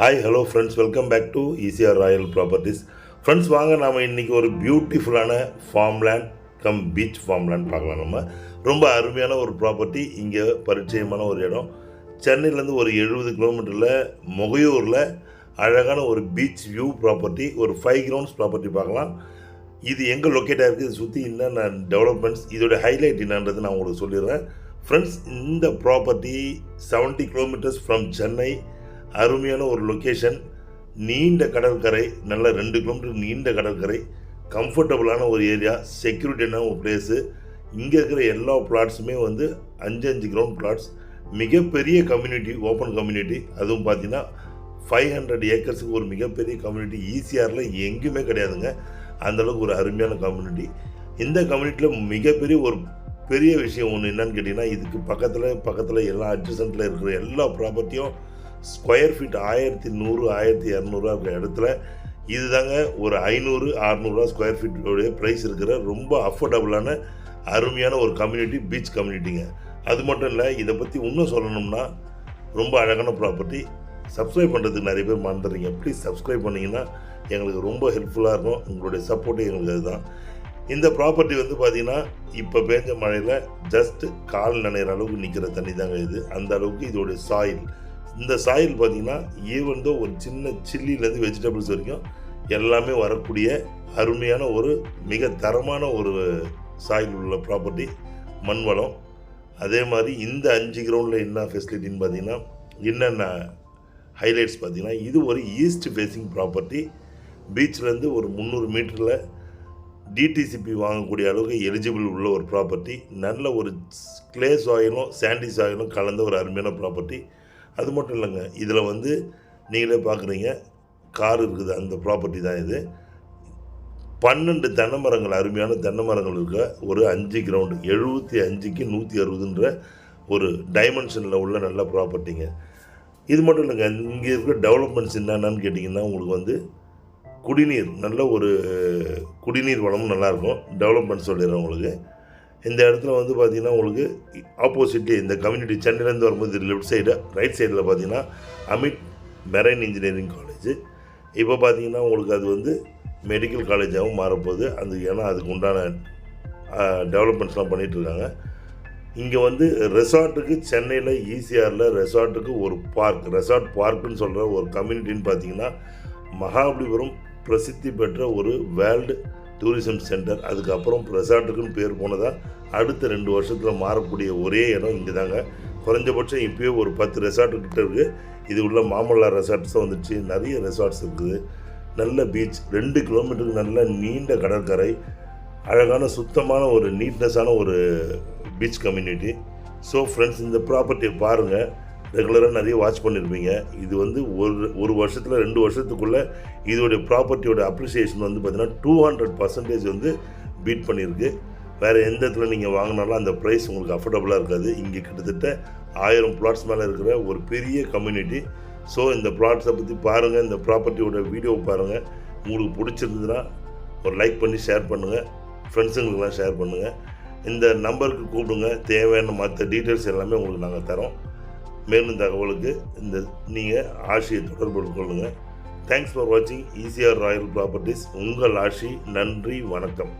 Hi hello friends, welcome back to ECR royal properties. Friends, வாங்க நாம் இன்றைக்கி ஒரு பியூட்டிஃபுல்லான ஃபார்ம்லேண்ட் கம் பீச் ஃபார்ம்லேண்ட் பார்க்கலாம். நம்ம ரொம்ப அருமையான ஒரு ப்ராப்பர்ட்டி, இங்கே பரிச்சயமான ஒரு இடம். சென்னையிலேருந்து ஒரு 70 கிலோமீட்டரில் முகையூரில் அழகான ஒரு பீச் வியூ ப்ராப்பர்ட்டி, ஒரு 5 கிரவுண்ட்ஸ் ப்ராப்பர்ட்டி பார்க்கலாம். இது எங்கே லொக்கேட் ஆகிருக்கு, இது சுற்றி என்னென்ன டெவலப்மெண்ட்ஸ், இதோட ஹைலைட் என்னன்றது நான் உங்களுக்கு சொல்லிடுறேன். ஃப்ரெண்ட்ஸ், இந்த ப்ராப்பர்ட்டி 70 கிலோமீட்டர்ஸ் ஃப்ரம் சென்னை, அருமையான ஒரு லொக்கேஷன், நீண்ட கடற்கரை, நல்ல 2 கிலோமீட்டர் நீண்ட கடற்கரை, கம்ஃபர்டபுளான ஒரு ஏரியா, செக்யூரிட்டியான ஒரு பிளேஸு. இங்கே இருக்கிற எல்லா பிளாட்ஸுமே வந்து 5 கிரவுண்ட் பிளாட்ஸ், மிகப்பெரிய கம்யூனிட்டி, ஓப்பன் கம்யூனிட்டி. அதுவும் பார்த்தீங்கன்னா 500 ஏக்கர்ஸுக்கு ஒரு மிகப்பெரிய கம்யூனிட்டி. ஈசிஆரில் எங்கேயுமே கிடையாதுங்க, அந்தளவுக்கு ஒரு அருமையான கம்யூனிட்டி. இந்த கம்யூனிட்டியில் மிகப்பெரிய ஒரு பெரிய விஷயம் ஒன்று என்னன்னு கேட்டிங்கன்னா, இதுக்கு பக்கத்தில் எல்லா அட்ஜசன்ட்டில் இருக்கிற எல்லா ப்ராப்பர்ட்டியும் ஸ்கொயர் ஃபீட் 1100 1200 இருக்கிற இடத்துல இதுதாங்க ஒரு 500-600 ஸ்கொயர் ஃபீட்டோடைய ப்ரைஸ் இருக்கிற ரொம்ப அஃபோர்டபுளான அருமையான ஒரு கம்யூனிட்டி, பீச் கம்யூனிட்டிங்க. அது மட்டும் இல்லை, இதை பற்றி இன்னும் சொல்லணும்னா ரொம்ப அழகான ப்ராப்பர்ட்டி. சப்ஸ்கிரைப் பண்ணுறதுக்கு நிறைய பேர் மறந்துடுறீங்க. ப்ளீஸ் சப்ஸ்கிரைப் பண்ணிங்கன்னா எங்களுக்கு ரொம்ப ஹெல்ப்ஃபுல்லாக இருக்கும். உங்களுடைய சப்போர்ட்டு எங்களுக்கு அதுதான். இந்த ப்ராப்பர்ட்டி வந்து பார்த்திங்கன்னா இப்போ பேஞ்ச மழையில் ஜஸ்ட்டு கால் நனைகிற அளவுக்கு நிற்கிற தண்ணி தாங்க இது. அந்த அளவுக்கு இதோடைய சாயில், இந்த சாயில் பார்த்திங்கன்னா ஈவன் தோ ஒரு சின்ன சில்லிலேருந்து வெஜிடபிள்ஸ் வரைக்கும் எல்லாமே வரக்கூடிய அருமையான ஒரு மிக தரமான ஒரு சாயில் உள்ள ப்ராப்பர்ட்டி, மண் வளம். அதே மாதிரி இந்த 5 கிரவுண்டில் என்ன ஃபெசிலிட்டின்னு பார்த்திங்கன்னா, என்னென்ன ஹைலைட்ஸ் பார்த்திங்கன்னா, இது ஒரு ஈஸ்ட் ஃபேஸிங் ப்ராப்பர்ட்டி. பீச்லேருந்து ஒரு 300 மீட்டரில் டிடிசிபி வாங்கக்கூடிய அளவுக்கு எலிஜிபிள் உள்ள ஒரு ப்ராப்பர்ட்டி. நல்ல ஒரு கிளே சாயிலும் சாண்டி சாயிலும் கலந்த ஒரு அருமையான ப்ராப்பர்ட்டி. அது மட்டும் இல்லைங்க, இதில் வந்து நீங்களே பார்க்குறீங்க, கார் இருக்குது, அந்த ப்ராப்பர்ட்டி தான் இது. 12 தென்னை மரங்கள், அருமையான தென்னை மரங்கள் இருக்க ஒரு 5 கிரவுண்டு, 75க்கு 160ன்ற ஒரு டைமென்ஷனில் உள்ள நல்ல ப்ராப்பர்ட்டிங்க. இது மட்டும் இல்லைங்க, இங்கே இருக்கிற டெவலப்மெண்ட்ஸ் என்னென்னு கேட்டிங்கன்னா, உங்களுக்கு வந்து குடிநீர், நல்ல ஒரு குடிநீர் வளமும் நல்லாயிருக்கும். டெவலப்மெண்ட் சொல்லிடுறேன் உங்களுக்கு. இந்த இடத்துல வந்து பார்த்திங்கன்னா, உங்களுக்கு ஆப்போசிட்லி இந்த கம்யூனிட்டி சென்னையிலேருந்து வரும்போது லெஃப்ட் சைடு ரைட் சைடில் பார்த்திங்கன்னா அமிட் மெரைன் இன்ஜினியரிங் காலேஜ். இப்போ பார்த்திங்கன்னா உங்களுக்கு அது வந்து மெடிக்கல் காலேஜாகவும் மாறப்போகுது. ஏன்னா அதுக்கு உண்டான டெவலப்மெண்ட்ஸ்லாம் பண்ணிகிட்ருக்காங்க. இங்கே வந்து ரெசார்ட்டுக்கு, சென்னையில் ஈசிஆரில் ரெசார்ட்டுக்கு ஒரு பார்க், ரெசார்ட் பார்க்குன்னு சொல்கிற ஒரு கம்யூனிட்டின்னு பார்த்திங்கன்னா, மகாபலிபுரம் பிரசித்தி பெற்ற ஒரு வேர்ல்டு டூரிசம் சென்டர். அதுக்கப்புறம் ரெசார்ட்டுக்குன்னு பேர் போனதாக அடுத்த 2 வருஷத்தில் மாறக்கூடிய ஒரே இடம் இங்கே தாங்க. குறைஞ்சபட்சம் இப்போயே ஒரு 10 ரெசார்ட்டுக்கிட்ட இருக்குது. இது உள்ள மாமல்லா ரெசார்ட்ஸும் வந்துடுச்சு, நிறைய ரெசார்ட்ஸ் இருக்குது. நல்ல பீச், 2 கிலோமீட்டருக்கு நல்ல நீண்ட கடற்கரை, அழகான சுத்தமான ஒரு நீட்னஸான ஒரு பீச் கம்யூனிட்டி. ஸோ ஃப்ரெண்ட்ஸ், இந்த ப்ராப்பர்ட்டியை பாருங்கள். ரெகுலராக நிறைய வாட்ச் பண்ணியிருப்பீங்க. இது வந்து ஒரு வருஷத்தில் 2 வருஷத்துக்குள்ளே இதோடைய ப்ராப்பர்ட்டியோட அப்ரிசியேஷன் வந்து பார்த்திங்கன்னா 200% வந்து பீட் பண்ணியிருக்கு. வேறு எந்த இடத்துல நீங்கள் வாங்கினாலும் அந்த ப்ரைஸ் உங்களுக்கு அஃபோர்டபுளாக இருக்காது. இங்கே கிட்டத்தட்ட 1000 பிளாட்ஸ் மேலே இருக்கிற ஒரு பெரிய கம்யூனிட்டி. ஸோ இந்த ப்ளாட்ஸை பற்றி பாருங்கள், இந்த ப்ராப்பர்ட்டியோட வீடியோவை பாருங்கள். உங்களுக்கு பிடிச்சிருந்ததுன்னா ஒரு லைக் பண்ணி ஷேர் பண்ணுங்கள், ஃப்ரெண்ட்ஸுங்களுக்கெல்லாம் ஷேர் பண்ணுங்கள். இந்த நம்பருக்கு கூப்பிடுங்க, தேவையான மற்ற டீட்டெயில்ஸ் எல்லாமே உங்களுக்கு நாங்கள் தரோம். மேலும் தகவலுக்கு நீங்கள் ஆஷியை தொடர்பு கொள்ளுங்கள். தேங்க்ஸ் ஃபார் வாட்சிங் ஈசிஆர் ராயல் ப்ராப்பர்ட்டிஸ். உங்கள் ஆஷி. நன்றி, வணக்கம்.